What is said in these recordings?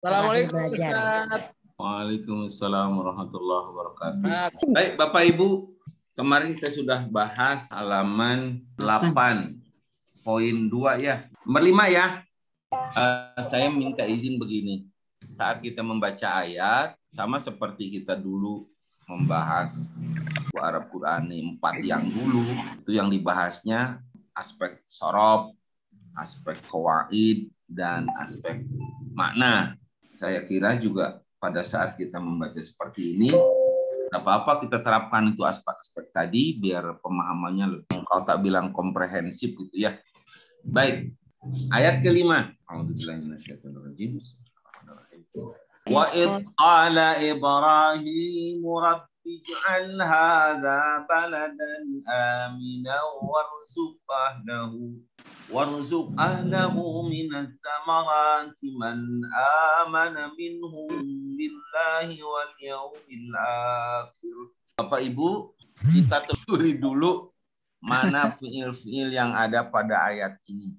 Assalamualaikum belajar. Ustaz. Waalaikumsalam warahmatullahi wabarakatuh. Baik Bapak Ibu, kemarin kita sudah bahas halaman 8 poin 2 ya. Nomor 5 ya. Saya minta izin begini. Saat kita membaca ayat, sama seperti kita dulu membahas Arab Qurani 4 yang dulu, itu yang dibahasnya aspek sorob, aspek kawaid, dan aspek makna. Saya kira juga pada saat kita membaca seperti ini, tidak apa-apa kita terapkan itu aspek-aspek tadi, biar pemahamannya lebih, kalau tak bilang komprehensif gitu ya. Baik, ayat kelima. Wa idh qala Ibrahim rabbi ij'al hadza baladan aminan warzuq ahlahu minas samarati man amana minhum billahi wal yawmil akhir. Bapak Ibu, kita telusuri dulu mana fiil-fiil yang ada pada ayat ini.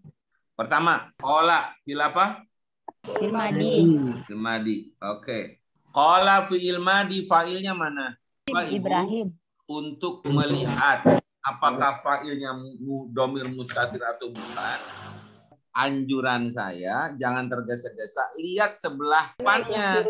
Pertama, qala fiil apa? Fiil madi. Fiil madi. Oke. Qala fiil madi, fa'ilnya mana? Bapak Ibu, Ibrahim. untuk melihat apakah fa'ilnya dhamir mustatir atau bukan, anjuran saya jangan tergesa-gesa, lihat sebelah depannya,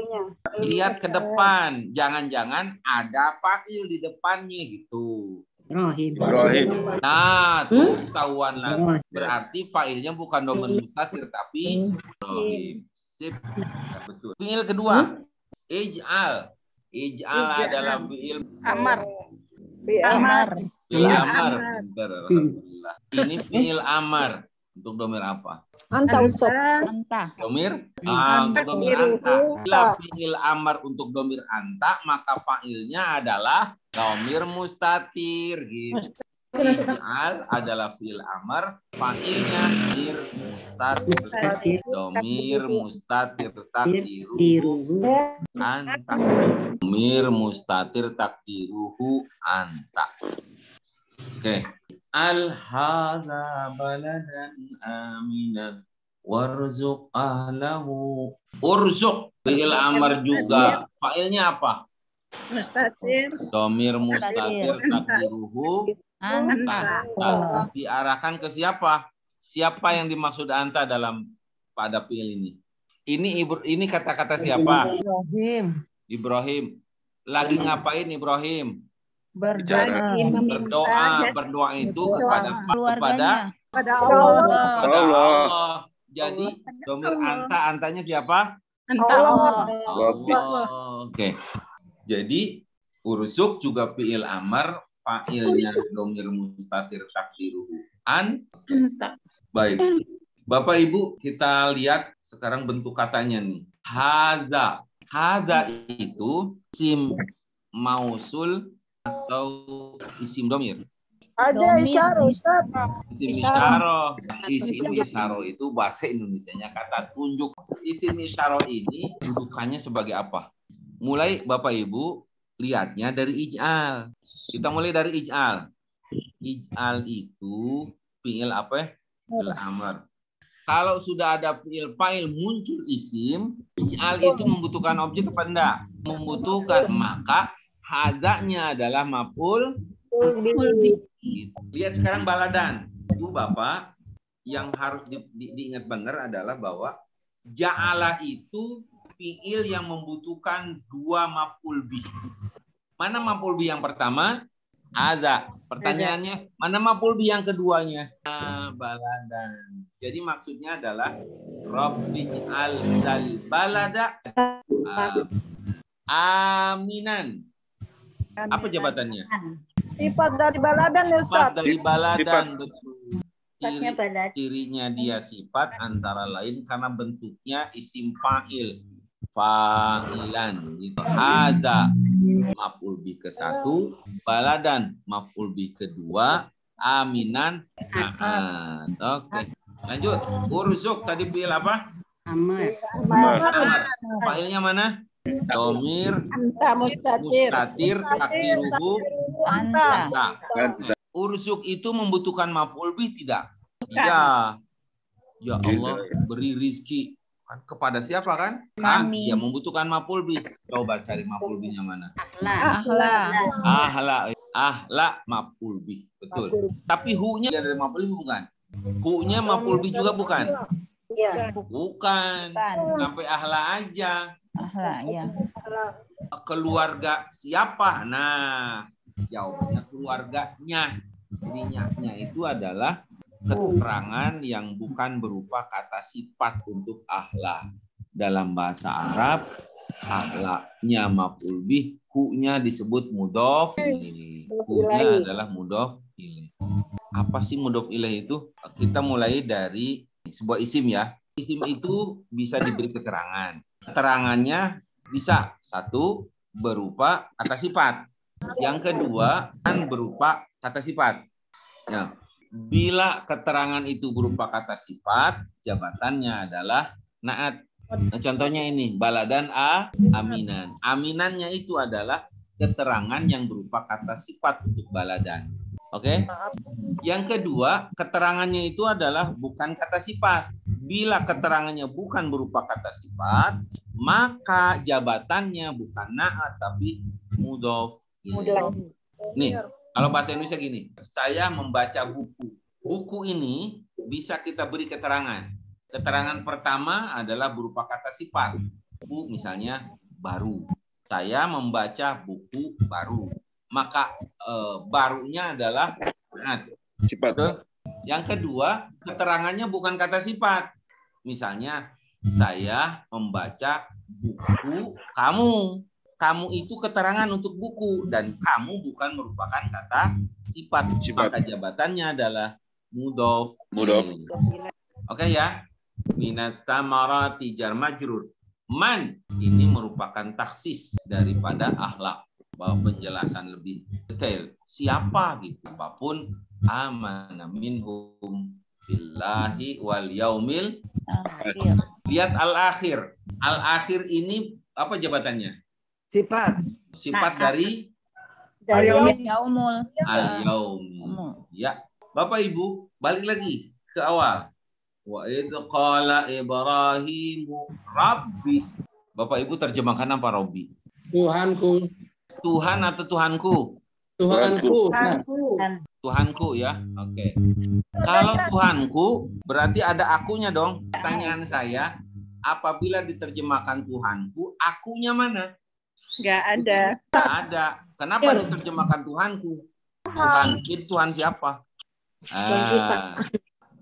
lihat ke depan, jangan-jangan ada fa'il di depannya gitu. Ibrahim. Nah, tuh ketahuan lah. Berarti fa'ilnya bukan dhamir mustatir tapi Ibrahim. Sip. Ya, betul. Fiil kedua, ij'al. Ij'al adalah fiil Amar. Fiil amar. Bentar, alhamdulillah. Ini fiil amar. Untuk dhamir apa? Anta Ustaz. Anta. Dhamir? Untuk dhamir anta. Bila fiil amar untuk dhamir anta, maka fa'ilnya adalah dhamir mustatir gitu. Ij'al adalah fiil amar, fa'ilnya dhamir mustatir. Dhamir mustatir takdiruhu anta. Dhamir mustatir takdiruhu anta. Oke. Al-hadza baladan aminan warzuq ahlahu. Urzuq fi'il amar juga. Fa'ilnya apa? Mustatir. Dhamir mustatir takdiruhu Anta. diarahkan ke siapa? Siapa yang dimaksud anta dalam pada fi'il ini? Ini kata-kata siapa? Ibrahim. Lagi ngapain Ibrahim? Berdoa itu kepada Allah. Jadi dhamir antanya siapa? Allah. Oke. Jadi urzuk juga fi'il amar, fa'ilnya dhamir mustatir takdiruhu anta. Baik. Bapak Ibu, kita lihat sekarang bentuk katanya nih. Hadza. Hadza itu isim mausul atau isim dhamir? Ada isyarah Ustaz. Isim isyarah. Isim isyarah itu bahasa Indonesianya kata tunjuk. Isim isyarah ini dudukannya sebagai apa? Mulai Bapak Ibu lihatnya dari ij'al. Kita mulai dari ij'al. Ij'al itu fi'il apa ya? Fi'il amar. Kalau sudah ada fi'il fa'il muncul isim, ij'al itu membutuhkan objek apa enggak? Membutuhkan, maka hadanya adalah maf'ul bih. Lihat sekarang baladan. Itu Bapak yang harus diingat benar adalah bahwa ja'ala itu fi'il yang membutuhkan dua maf'ul bih. Mana maf'ul bih yang pertama? Ada. Pertanyaannya, mana maf'ul bih yang keduanya? Baladan. Jadi maksudnya adalah Rabbi'al dal balada aminan. Apa jabatannya? Sifat dari baladan ya Ustaz. Sifat dari baladan, betul. Cirinya dia sifat antara lain karena bentuknya isim fa'il. Fa'ilan. Gitu. Ada maf'ul bih ke-1, baladan maf'ul bih kedua, aminan. Oke. Lanjut. Urzuk tadi fi'il apa? Amar. Fa'ilnya mana? Dhamir Mustatir takdiruhu Anta. Urzuk itu membutuhkan maf'ul bih tidak? Iya. Ya Allah, beri rizki. Kan kepada siapa kan? Mami. Dia membutuhkan maf'ul bih. Coba cari maf'ul bihnya mana? Ahla. Ahla maf'ul bih. Betul. Tapi hu-nya dari maf'ul bih bukan? Hu-nya maf'ul bih juga bukan? Iya. Bukan. Bukan. Sampai ahla aja. Ahla, ya. Keluarga siapa? Nah, jawabannya keluarganya. Jadi nya itu adalah keterangan yang bukan berupa kata sifat untuk ahla. Dalam bahasa Arab, ahlaknya maf'ul bih, hu-nya disebut mudhof ilaih. Hu-nya adalah mudhof ilaih. Apa sih mudhof ilaih itu? Kita mulai dari sebuah isim ya. Isim itu bisa diberi keterangan. Keterangannya bisa satu berupa kata sifat. Yang kedua kan berupa kata sifat. Ya. Bila keterangan itu berupa kata sifat, jabatannya adalah naat. Nah, contohnya ini, baladan aminan. Aminannya itu adalah keterangan yang berupa kata sifat untuk baladan. Oke? Yang kedua, keterangannya itu adalah bukan kata sifat. Bila keterangannya bukan berupa kata sifat, maka jabatannya bukan naat tapi mudhof ilaih. Nih, kalau bahasa Indonesia gini, saya membaca buku. Buku ini bisa kita beri keterangan. Keterangan pertama adalah berupa kata sifat. Buku misalnya baru. Saya membaca buku baru. Maka barunya adalah Sifat. betul? Yang kedua, keterangannya bukan kata sifat. Misalnya, saya membaca buku kamu. Kamu itu keterangan untuk buku dan kamu bukan merupakan kata sifat. Maka jabatannya adalah mudhof. Oke ya. Minat samarati jar majrur. Man ini merupakan taksis daripada akhlak. Bahwa penjelasan lebih detail. Siapa gitu. Apapun amana minhum billahi wal yaumil Akhir. Lihat al-akhir. Al-akhir ini apa jabatannya? Sifat dari Yaumul. al-yaum. Ya, Bapak Ibu, balik lagi ke awal. Wa idz qala Ibrahimu Rabbi. Bapak Ibu terjemahkan apa Rabbi? Tuhanku. Tuhan atau Tuhanku? Tuhanku. Tuhanku ya. Oke. Kalau Tuhanku berarti ada akunya dong. Pertanyaan saya, apabila diterjemahkan Tuhanku, akunya mana? Nggak ada. Nggak ada. Kenapa diterjemahkan Tuhanku? Tuhan itu Tuhan siapa?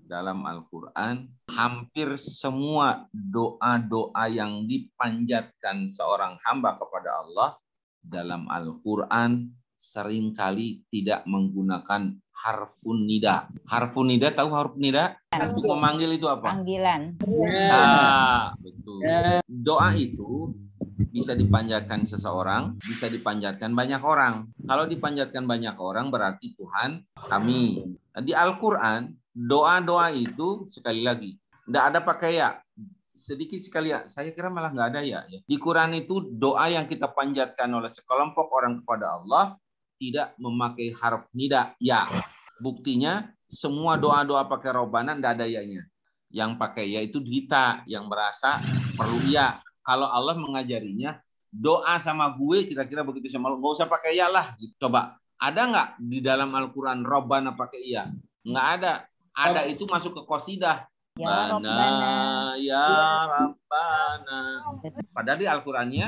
Dalam Al-Quran, hampir semua doa-doa yang dipanjatkan seorang hamba kepada Allah dalam Al-Quran seringkali tidak menggunakan harfun nida. Harfun nida, tahu harfun nida? Untuk memanggil itu apa? Panggilan. Betul. Doa itu bisa dipanjatkan seseorang, bisa dipanjatkan banyak orang. Kalau dipanjatkan banyak orang berarti Tuhan kami. Nah, di Al-Quran, doa-doa itu sekali lagi, tidak ada pakai ya. Sedikit sekali ya, saya kira malah nggak ada ya. Di Quran itu doa yang kita panjatkan oleh sekelompok orang kepada Allah tidak memakai harf nida, ya. Buktinya semua doa-doa pakai robbana tidak ada ya-nya. Yang pakai ya itu kita yang merasa perlu ya. Kalau Allah mengajarinya doa sama gue kira-kira begitu sama Allah, nggak usah pakai ya lah. Gitu. Coba ada nggak di dalam Al-Quran robbana pakai ya? Nggak ada. Ada itu masuk ke qasidah. Ya Rabbana. Ya Rabbana. Padahal di Al-Qurannya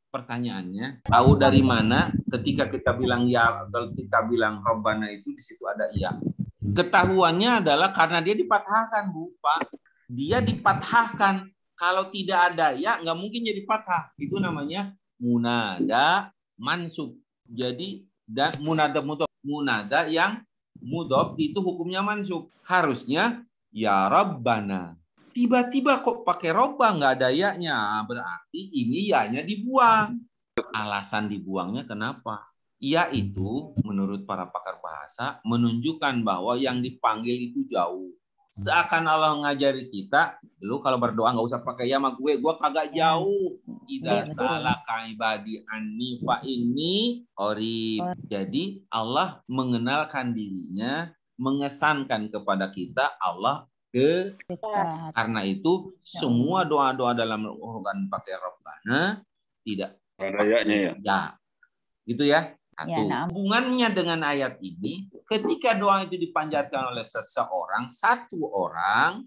pertanyaannya, tahu dari mana ketika kita bilang ya, ketika bilang Rabbana itu di situ ada iya. Ketahuannya adalah karena dia dipatahkan, Bu, Pak. Dia dipatahkan. Kalau tidak ada ya, nggak mungkin jadi patah. Itu namanya munada mansub. Jadi dan munada mudhof. Munada yang mudhof itu hukumnya mansub. Harusnya ya Rabbana. Tiba-tiba kok pakai robba nggak ada ya-nya. Berarti ini ya-nya dibuang. Alasan dibuangnya kenapa? Ya itu menurut para pakar bahasa menunjukkan bahwa yang dipanggil itu jauh. Seakan Allah ngajari kita, lu kalau berdoa nggak usah pakai ya sama gue kagak jauh. Idza salaka ibadi anni fa inni qarib. Jadi Allah mengenalkan dirinya, mengesankan kepada kita Allah Dekat. Karena itu semua doa-doa dalam Al-Quran pakai Rabbana tidak Ada ayatnya ya. ya. Gitu ya. Ya, Satu. nah. Hubungannya dengan ayat ini, ketika doa itu dipanjatkan oleh seseorang, satu orang,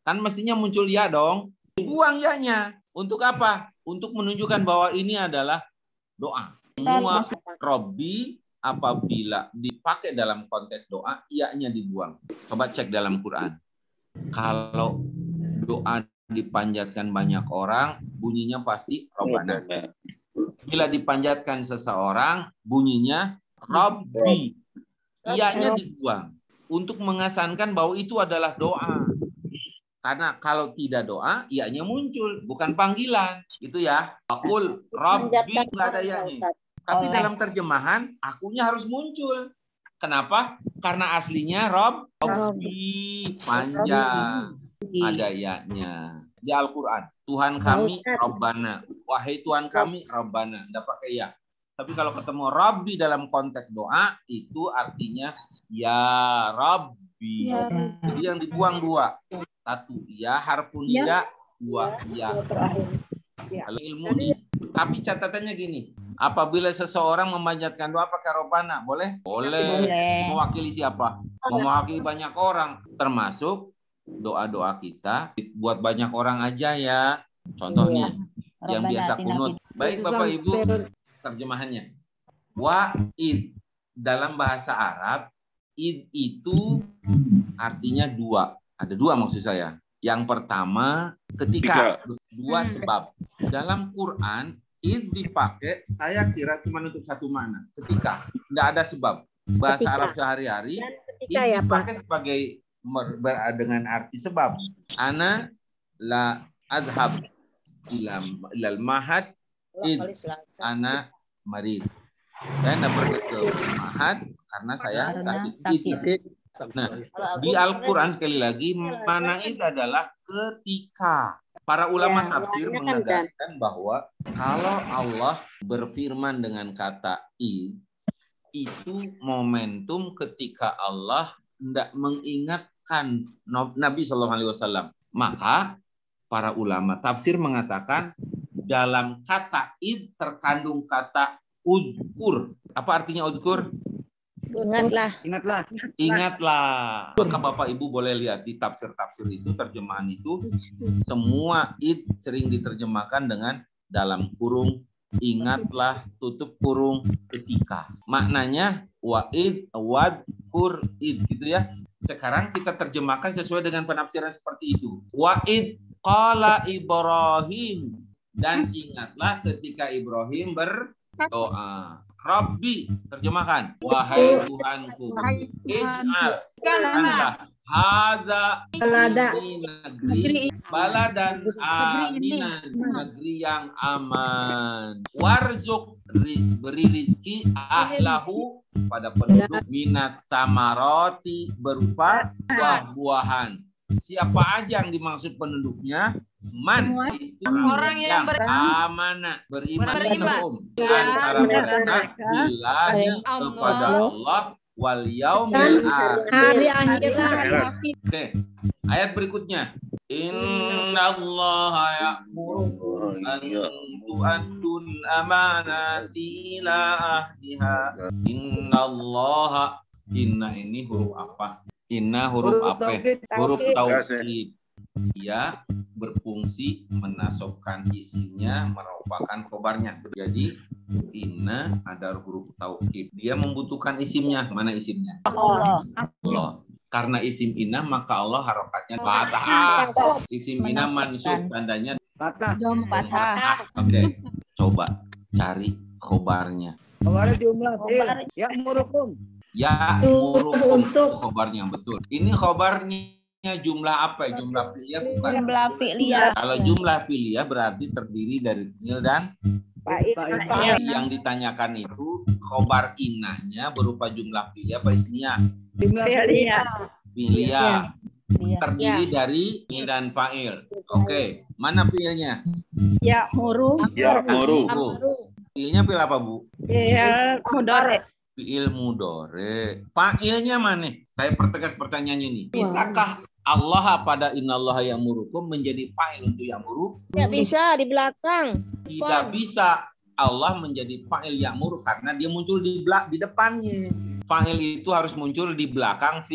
kan mestinya muncul ya dong. Buang ya-nya. Untuk apa? Untuk menunjukkan bahwa ini adalah doa. Semua Robbi apabila dipakai dalam konteks doa, iya-nya dibuang. Coba cek dalam Quran. Kalau doa dipanjatkan banyak orang, bunyinya pasti Robbana. Bila dipanjatkan seseorang, bunyinya Robbi. Iya-nya dibuang. Untuk mengesankan bahwa itu adalah doa. Karena kalau tidak doa, iya-nya muncul. Bukan panggilan. Itu ya. Aqul Robbi, nggak ada iya-nya. Tapi dalam terjemahan, akunya harus muncul. Kenapa? Karena aslinya Robbi. Panjang. Ada iya-nya. Di Al-Quran. Tuhan kami, Rabbana. Wahai Tuhan kami, Rabbana. Tidak pakai ya. Tapi kalau ketemu Rabbi dalam konteks doa, itu artinya ya Rabbi. Jadi yang dibuang dua. Satu, ya harfun nida. Dua, ya. Kalau ilmu ini. Tapi catatannya gini. Apabila seseorang memanjatkan doa pakai Rabbana, boleh? Boleh. Mewakili siapa? Mewakili banyak orang. Termasuk doa-doa kita buat banyak orang aja ya. Contoh nih, yang biasa kunut. Baik Bapak Ibu, terjemahannya. Wa'id dalam bahasa Arab, id itu artinya dua. Ada dua maksud saya. Yang pertama, ketika dua sebab. Dalam Quran, id dipakai, saya kira cuma untuk satu makna. Ketika, tidak ada sebab. Bahasa Arab sehari-hari, id dipakai sebagai dengan arti sebab. Ana la adhab ilal mahad id ana marid. Saya tidak pergi ke mahad karena saya sakit. Nah, di Al-Quran sekali lagi mana itu adalah ketika. Para ulama tafsir menegaskan bahwa kalau Allah berfirman dengan kata id, itu momentum ketika Allah tidak mengingatkan Nabi SAW. Maka para ulama tafsir mengatakan dalam kata id terkandung kata udkur. Apa artinya udkur? Ingatlah. Maka Bapak Ibu boleh lihat di tafsir-tafsir itu, terjemahan itu, semua id sering diterjemahkan dengan dalam kurung, ingatlah, tutup kurung, ketika. Maknanya wa'id, wadkur, id. Gitu ya. Sekarang kita terjemahkan sesuai dengan penafsiran seperti itu. Wa'id qala Ibrahim. Dan ingatlah ketika Ibrahim berdoa. Rabbi, terjemahkan. Wahai Tuhanku. Ij'al. Anda. Hadza ini negeri. Baladan aminan. Negeri yang aman. Warzuk. Beri rizki ahlahu pada penduduk minat samaroti berupa buah-buahan. Siapa aja yang dimaksud penduduknya? Man itu orang yang amanah beriman antara mereka billahi kepada Allah wal yaumil akhir. Hari akhirat. Oke, ayat berikutnya. Innallaha ya'murukum an tu'addul amanati ila ahliha. Innallaha, inna ini huruf apa? Inna huruf apa? Huruf taukid. Dia berfungsi menasobkan isimnya, merupakan khobarnya. Jadi inna ada huruf taukid. Dia membutuhkan isimnya. Mana isimnya? Allah. Karena isim inna maka Allah harokatnya fathah. Isim inna mansub tandanya fathah. Oke, coba cari khobarnya. Ya murukum. Ya murukum khobarnya betul. Ini khobarnya jumlah apa? Jumlah fi'liyah bukan? Jumlah fi'liyah. Kalau jumlah fi'liyah berarti terdiri dari fi'il dan fa'il. Yang ditanyakan itu khobar innanya berupa jumlah fi'liyah apa ismiyah? Fi'liyah. Terdiri dari fi'il dan fa'il. Oke, mana fi'ilnya? Ya muru. Fi'ilnya fi'il apa, Bu? Ya mudore. Fi'il mudore. Fa'ilnya mana? Saya pertegas pertanyaannya ini. Bisakah Allah pada innallaha ya'murukum menjadi fa'il untuk ya'muru? Tidak bisa di belakang. Tidak bisa Allah menjadi fa'il ya'muru karena dia muncul di depannya. Fa'il itu harus muncul di belakang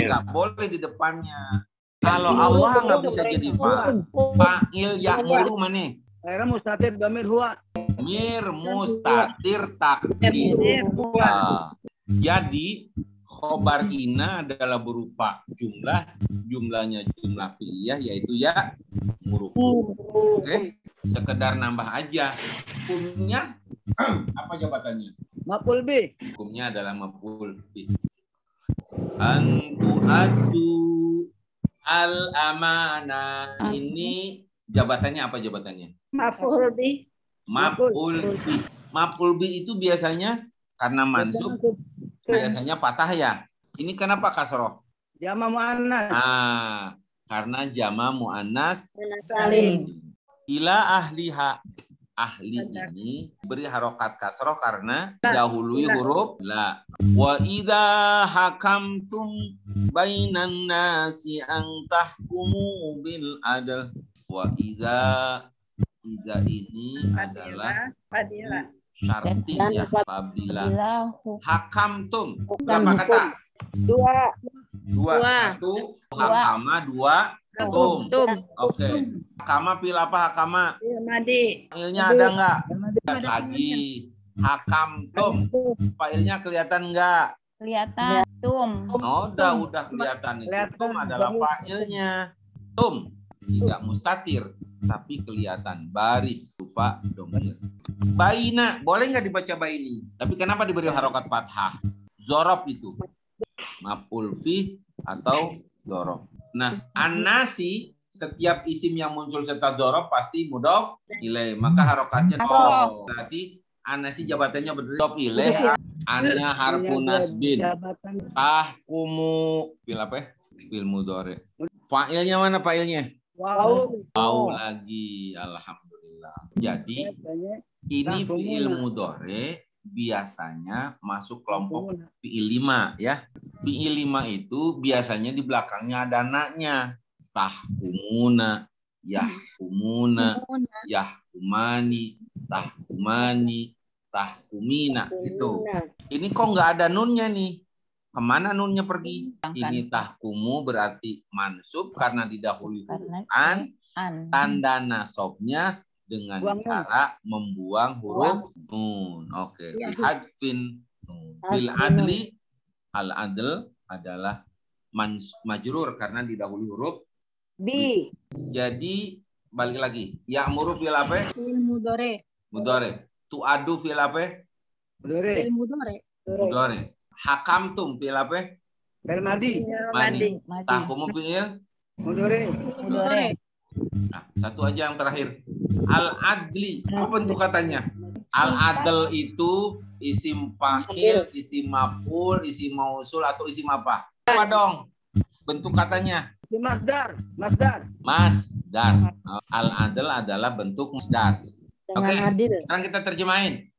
nggak boleh di depannya. Kalau Allah nggak bisa jadi fa'il ya'muru mana? Akhirnya mustatir domir huwa. Mir mustatir takdir. Jadi khobar ina adalah berupa jumlahnya jumlah fi'liyah yaitu ya murukum. Oke, sekedar nambah aja. Hukumnya apa jabatannya? Maf'ul bih. Hukumnya adalah maf'ul bih. Antu adu al amanah. Ini jabatannya apa jabatannya? Maf'ul bih. Maf'ul bih. Maf'ul bih itu biasanya karena mansub biasanya patah ya. Ini kenapa kasroh? Jama mu'annas. Karena jama mu'annas Salim. ila ahliha. Ahli ini beri harokat kasroh karena dahului huruf la. Wa idza hakamtum bainan nasi an tahkumu bil adl. Wa idza ini adalah syartiyah apabila hakamtum. Berapa kata? Dua. Satu hakama, dua tum. Oke. Hakama pil apa hakama? Madi. Failnya ada nggak? Lihat lagi. Hakamtum. Failnya kelihatan nggak? Kelihatan. Tum. Oh, udah kelihatan. Itu tum adalah failnya. Tum tidak mustatir tapi kelihatan baris rupa domir. Baina boleh nggak dibaca baini? Tapi kenapa diberi harokat fathah? Zorob itu maf'ul fi atau zorob. Nah, an-nasi setiap isim yang muncul serta zorob pasti mudhof ilaih. Maka harokatnya berarti an-nasi jabatannya mudhof ilaih. Annya harfun nasbin. Tahkumu bil apa? Bil mudhari. Fa'ilnya mana fa'ilnya? Wow lagi, alhamdulillah. Jadi ini fi'il mudhari biasanya masuk kelompok fi'il 5 ya. Fi'il 5 itu biasanya di belakangnya ada anaknya. Tahkumuna, yahkumuna, yahkumani, tahkumani, tahkumina itu. Ini kok nggak ada nunnya nih? Kemana nunnya pergi? Ini tahkumu berarti mansub karena didahului huruf an. Tanda nasobnya dengan cara membuang huruf nun. Oke. Bihadfin nun. Bil adli, al adl adalah majrur karena didahului huruf Bi. Jadi balik lagi. Ya'muru fil apa? Mudore. Mudhari. Tu'adu fil apa? Mudhari. Hakamtum fil apa? Fil madi. Madi. Tahkumu fil Mudore. Nah, satu aja yang terakhir. Al-adli. Apa bentuk katanya? Al-adl itu isim fa'il, isim maf'ul, isim mausul atau isim apa? Apa dong? Bentuk katanya? Masdar. Masdar. Al-adl adalah bentuk masdar. Oke. Sekarang kita terjemahin.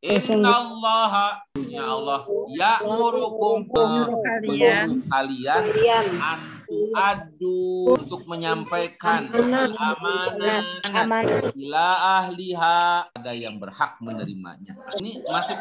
Innallaha ya Allah ya'murukum kalian adu untuk menyampaikan amanah ila ahliha ada yang berhak menerimanya. Ini masuk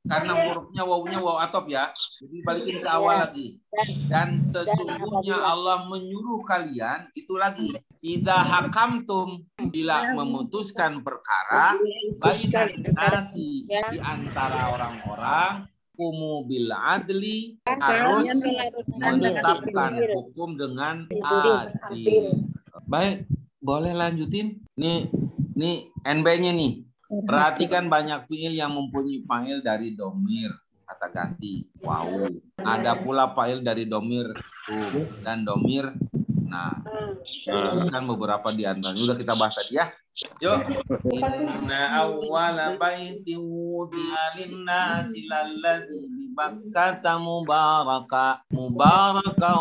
karena hurufnya wawunya waw atop ya. Jadi balikin ke awal lagi. Dan sesungguhnya Allah menyuruh kalian itu lagi. Idza hakamtum bila memutuskan perkara bainan nasi di antara orang-orang kumu bil adli harus menetapkan hukum dengan adil. Baik, boleh lanjutin? Nih NB-nya nih. Perhatikan banyak fiil yang mempunyai fa'il dari domir kata ganti. Wow. Ada pula fa'il dari domir dan domir. Nah, kan beberapa di antaranya udah kita bahas tadi ya. Yuk. Inna awwala baiti wudi'a lin-nasi lalladzi bi Bakkata mubaraka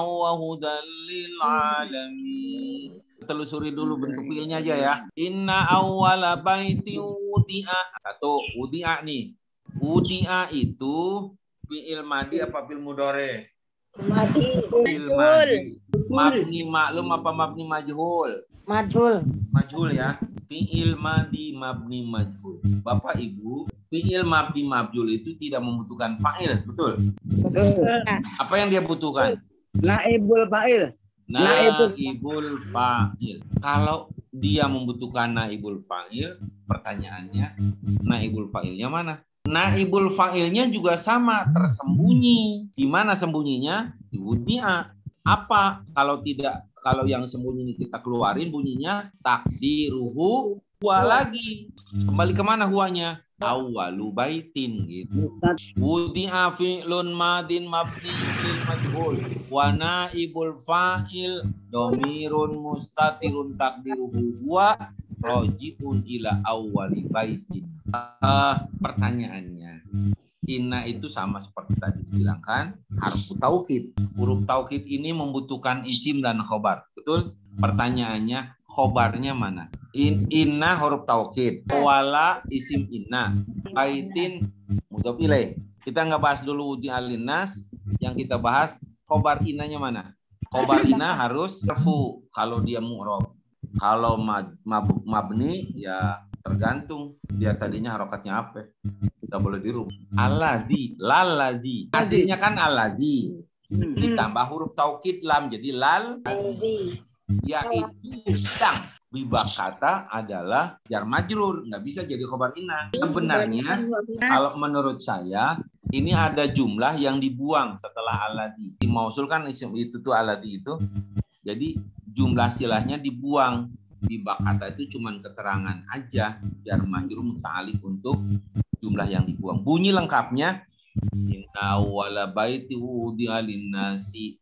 wa hudan lil alamin. Telusuri dulu bentuk fiilnya aja ya. Inna awwala baiti wudi'a. Satu, wudi'a nih. Wudi'a itu fiil madi apa fiil mudhari? Fi'il madi. Mabni maklum apa mabni majhul? Majhul. Majhul ya. Fi'il madi mabni majhul. Bapak Ibu, fi'il mabni majhul itu tidak membutuhkan fa'il, betul? Betul. Apa yang dia butuhkan? Naibul fa'il. Naibul fa'il. Kalau dia membutuhkan naibul fa'il, pertanyaannya naibul fa'ilnya mana? Naibul fa'ilnya juga sama, tersembunyi. Di mana sembunyinya? Di wudi'a. Apa? Kalau yang sembunyi ini kita keluarin bunyinya takdiruhu huwa lagi. Kembali kemana huwanya? Awwalu baitin gitu. Wudi'a fi'lun madin mabni lil majhul wa naibul fa'il dhamirun mustatirun takdiruhu huwa raji'un ila awwali baitin. Pertanyaannya, inna itu sama seperti tadi dibilangkan, harfu taukid. Huruf taukid ini membutuhkan isim dan khobar, betul? Pertanyaannya, khobarnya mana? Inna huruf taukid, wala isim inna, baitin mudhof ilaih. Kita nggak bahas dulu wudi alinas, yang kita bahas khobar innanya mana? Khobar inna harus marfu kalau dia mu'rob. Kalau mabni ya tergantung dia tadinya harokatnya apa. Kita boleh dirubah. Alladzi, lalladzi. Aslinya kan alladzi. Ditambah huruf taukid lam jadi lal. Yaitu yang bibakata adalah jar majrur, nggak bisa jadi khobar inna. Sebenarnya kalau menurut saya ini ada jumlah yang dibuang setelah alladzi. Di mausul kan itu tuh alladzi itu. Jadi jumlah silahnya dibuang. Di bakata itu cuman keterangan aja, jar majrur muta'alliq untuk jumlah yang dibuang. Bunyi lengkapnya inna wala baiti wudi'a linnasi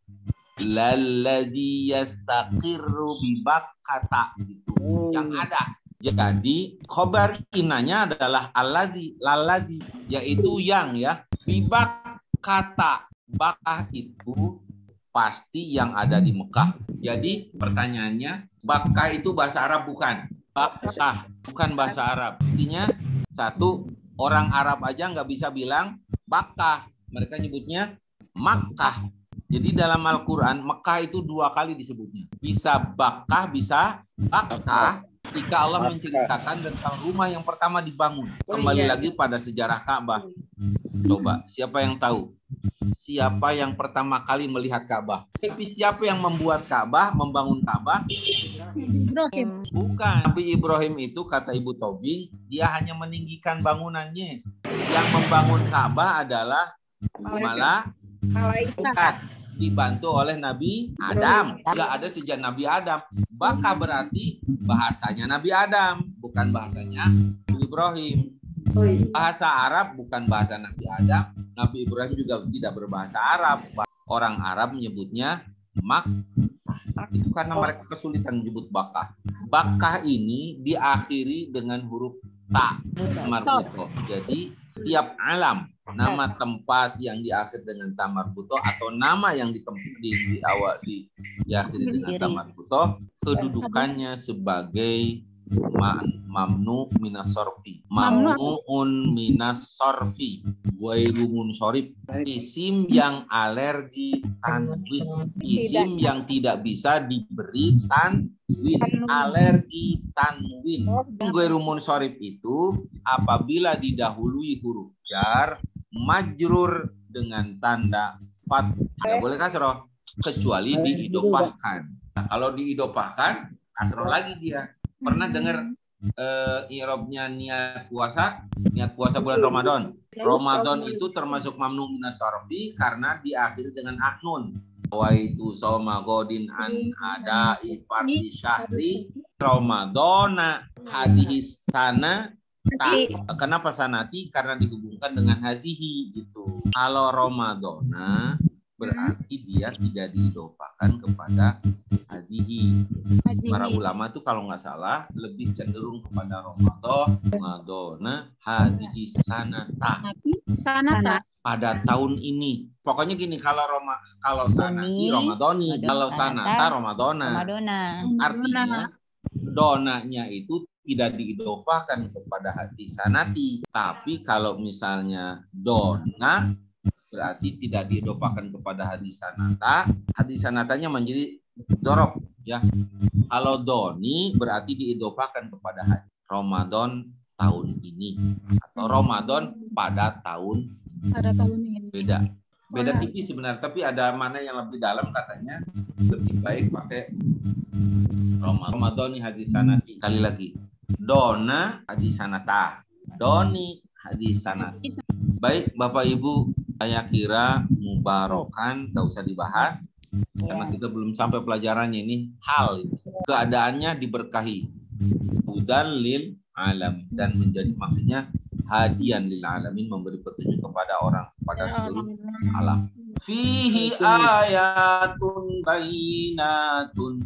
lalladzi yastaqirru bi bakata gitu. Yang ada. Jadi khobar inanya adalah alladzi, lalladzi, yaitu yang ya. Bi bakata. Bakah itu pasti yang ada di Mekah. Jadi pertanyaannya, Bakkah itu bahasa Arab bukan? Bakkah bukan bahasa Arab. Artinya satu, orang Arab aja nggak bisa bilang Bakkah. Mereka nyebutnya Makkah. Jadi dalam Al-Quran Mekah itu 2 kali disebutnya. Bisa Bakkah, bisa Bakkah. Jika Allah menceritakan tentang rumah yang pertama dibangun. Kembali lagi pada sejarah Ka'bah. Coba, siapa yang tahu? Siapa yang pertama kali melihat Ka'bah? Tapi siapa yang membuat Ka'bah, membangun Ka'bah? Ibrahim. Bukan. Nabi Ibrahim itu kata Ibu Tobing, dia hanya meninggikan bangunannya. Yang membangun Ka'bah adalah malaikat. Dibantu oleh Nabi Adam. Tidak ada sejak Nabi Adam. Bakkah berarti bahasanya Nabi Adam, bukan bahasanya Nabi Ibrahim. Bahasa Arab bukan bahasa Nabi Adam. Nabi Ibrahim juga tidak berbahasa Arab. Orang Arab menyebutnya Makkah. Itu karena mereka kesulitan menyebut Bakkah. Bakkah ini diakhiri dengan huruf ta marbuto. Jadi setiap alam, nama tempat yang diakhiri dengan ta marbuto atau nama yang diakhiri dengan ta marbuto, kedudukannya sebagai mamnu minas sorfi, mamnuun minas sorfi, ghairu munsorif, isim yang alergi tanwin, isim yang tidak bisa diberi tanwin, alergi tanwin. Ghairu munsorif itu apabila didahului huruf jar majrur dengan tanda fathah, tidak boleh kasroh kecuali diidofahkan. Kalau diidofahkan kasroh lagi dia. Pernah dengar i'rabnya niat puasa bulan Ramadan. Ramadan itu termasuk mamnu minas sarfi karena diakhiri dengan aknun. Wa itu soma godin an adai fardi syahri Ramadana hadhihi sana. Kenapa sanati? Karena dihubungkan dengan hadihi gitu. Kalau Ramadana berarti dia tidak diidofahkan kepada hadihi. Para ulama tuh kalau nggak salah lebih cenderung kepada Ramadana hadihi sanata. Pada tahun ini. Pokoknya gini, kalau sanati Ramadhani, kalau sanata Ramadana. Artinya donanya itu tidak diidofahkan kepada hati sanati. Tapi kalau misalnya dona berarti tidak diedopakan kepada hadis sanata. Hadis sanatanya menjadi dorob, ya. Kalau doni berarti diedopakan kepada hadis Ramadan tahun ini atau Ramadan pada tahun ini. beda tipis sebenarnya, tapi ada mana yang lebih dalam katanya lebih baik pakai Ramadan hadis sanati. Kali lagi, dona hadis sanata, doni hadis sanati. Baik Bapak Ibu, saya kira mubarokan tidak usah dibahas karena kita belum sampai pelajarannya ini. Hal ini keadaannya diberkahi, hudan lil alam, dan menjadi maksudnya hadian lil alamin, memberi petunjuk kepada orang, pada seluruh alam. Fihi ayatun bayinatun.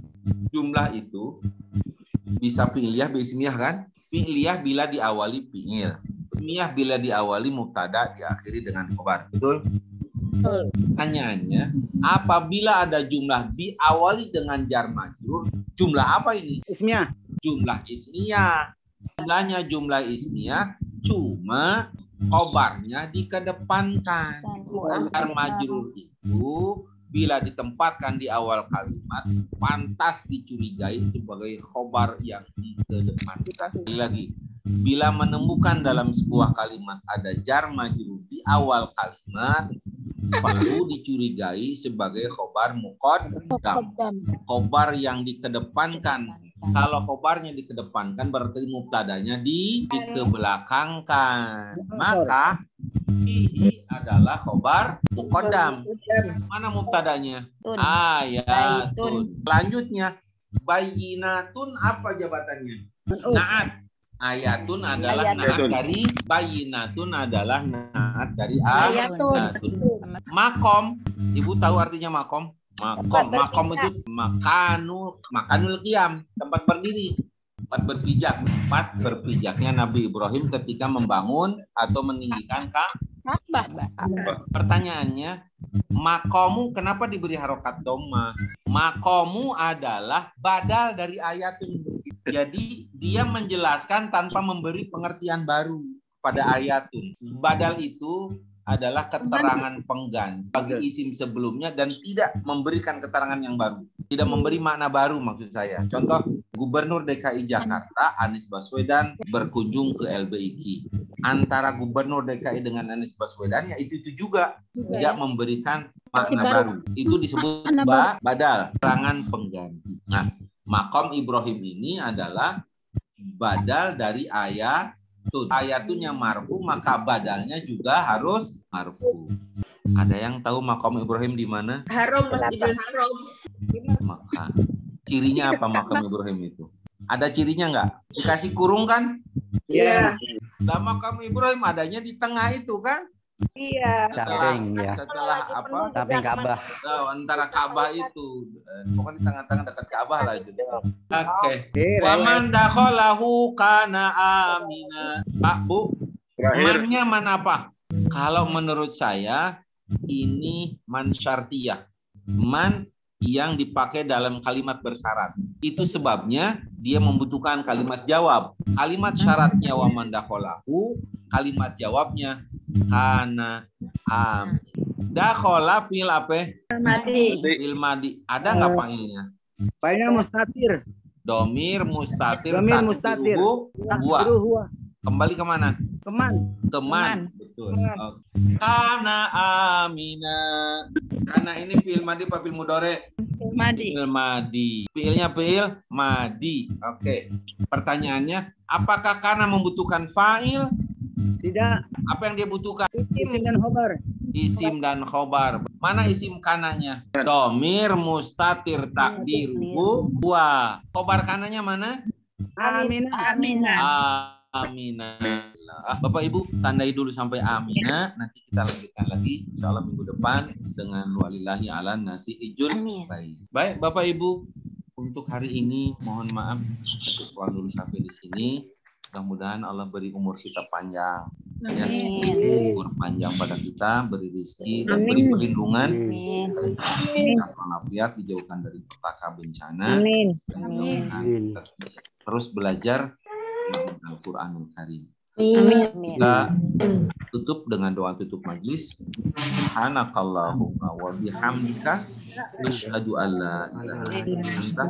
Jumlah itu bisa fi'liyah, bismiyah kan? Fi'liyah bila diawali fi'il. Ismiyah bila diawali mubtada, diakhiri dengan khobar. Betul? Pertanyaannya, apabila ada jumlah diawali dengan jar majrur, jumlah apa ini? Ismiyah. Jumlah ismiyah. Jumlahnya jumlah ismiyah, cuma khobarnya dikedepankan. Jar majrur itu bila ditempatkan di awal kalimat, pantas dicurigai sebagai khobar yang dikedepankan. Lagi, bila menemukan dalam sebuah kalimat ada jar majrur di awal kalimat, baru dicurigai sebagai khobar muqaddam. Khobar yang dikedepankan. Kalau khobarnya dikedepankan berarti mubtadanya dikebelakangkan. Maka ini adalah khobar muqaddam. Mana mubtadanya? Ayatun. Selanjutnya, bayinatun apa jabatannya? Naat. Ayatun adalah naat dari bayinatun adalah naat dari ayatun. Makom, Ibu tahu artinya makom? Makom itu makanul qiyam, tempat berdiri, tempat berpijak. Tempat berpijaknya Nabi Ibrahim ketika membangun atau meninggikan Ka'bah. Pertanyaannya, makomu kenapa diberi harokat dhamma? Makomu adalah badal dari ayatun. Jadi dia menjelaskan tanpa memberi pengertian baru pada ayatun. Badal itu adalah keterangan pengganti bagi isim sebelumnya dan tidak memberikan keterangan yang baru. Tidak memberi makna baru maksud saya. Contoh, Gubernur DKI Jakarta Anies Baswedan berkunjung ke LBIQ. Antara Gubernur DKI dengan Anies Baswedan ya itu juga tidak memberikan makna baru. Itu disebut badal, keterangan pengganti. Nah, makom Ibrahim ini adalah badal dari ayatun. Ayatun yang marfu, maka badalnya juga harus marfu. Ada yang tahu makom Ibrahim di mana? Haram, Masjidil Haram. Maka cirinya apa makom Ibrahim itu? Ada cirinya nggak? Dikasih kurung kan? Iya. Nah, makom Ibrahim adanya di tengah itu kan? Iya. Samping ya. Setelah apa? Samping Ka'bah. Nah, antara Ka'bah itu, pokoknya di tengah-tengah dekat Ka'bah lah itu. Oke. Waman dakhalahu kana amina. Pak, Bu, mannya man apa? Kalau menurut saya ini man syartiyah. Man yang dipakai dalam kalimat bersyarat. Itu sebabnya dia membutuhkan kalimat jawab. Kalimat syaratnya waman dakhalahu, kalimat jawabnya kana am. Dakhala fil apa? Fil madi. Ada nggak fa'ilnya? Fa'ilnya mustatir. Domir mustatir. Domir mustatir. Huwa. Kembali kemana? Keman. Betul. Okay. Kana amina. Kana ini fi'il madi apa fi'il mudhari? Fi'il madi. Fi'ilnya fi'il madi. Oke. Pertanyaannya, apakah kana membutuhkan fa'il? Tidak. Apa yang dia butuhkan? Isim dan khobar. Isim dan khobar. Mana isim kananya? Domir mustatir takdiruhu huwa. Khobar kananya mana? Aminah. Amina. Bapak Ibu tandai dulu sampai amina. Nanti kita lanjutkan lagi insyaallah minggu depan dengan walillahi ala nasi ijul. Baik Bapak Ibu, untuk hari ini mohon maaf cukup dulu sampai di sini. Mudah-mudahan Allah beri umur kita panjang, ya, umur panjang pada kita, beri rezeki dan beri perlindungan, walafiat, dijauhkan dari petaka bencana. Dan terus belajar Al-Quranul Karim. Amin. Kita tutup dengan doa tutup majlis. Subhanakallahumma wa bihamdika asyhadu an la ilaha illa anta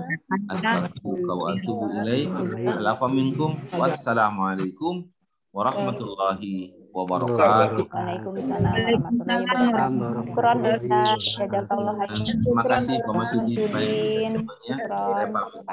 astaghfiruka wa atubu ilaik. Alafa minkum. Wassalamualaikum warahmatullahi wabarakatuh. Waalaikumsalam warahmatullahi wabarakatuh. Syukron Ustaz. Jazakallah khairan. Terima kasih Pak Masudi. Baik, Syukron. teman-temannya.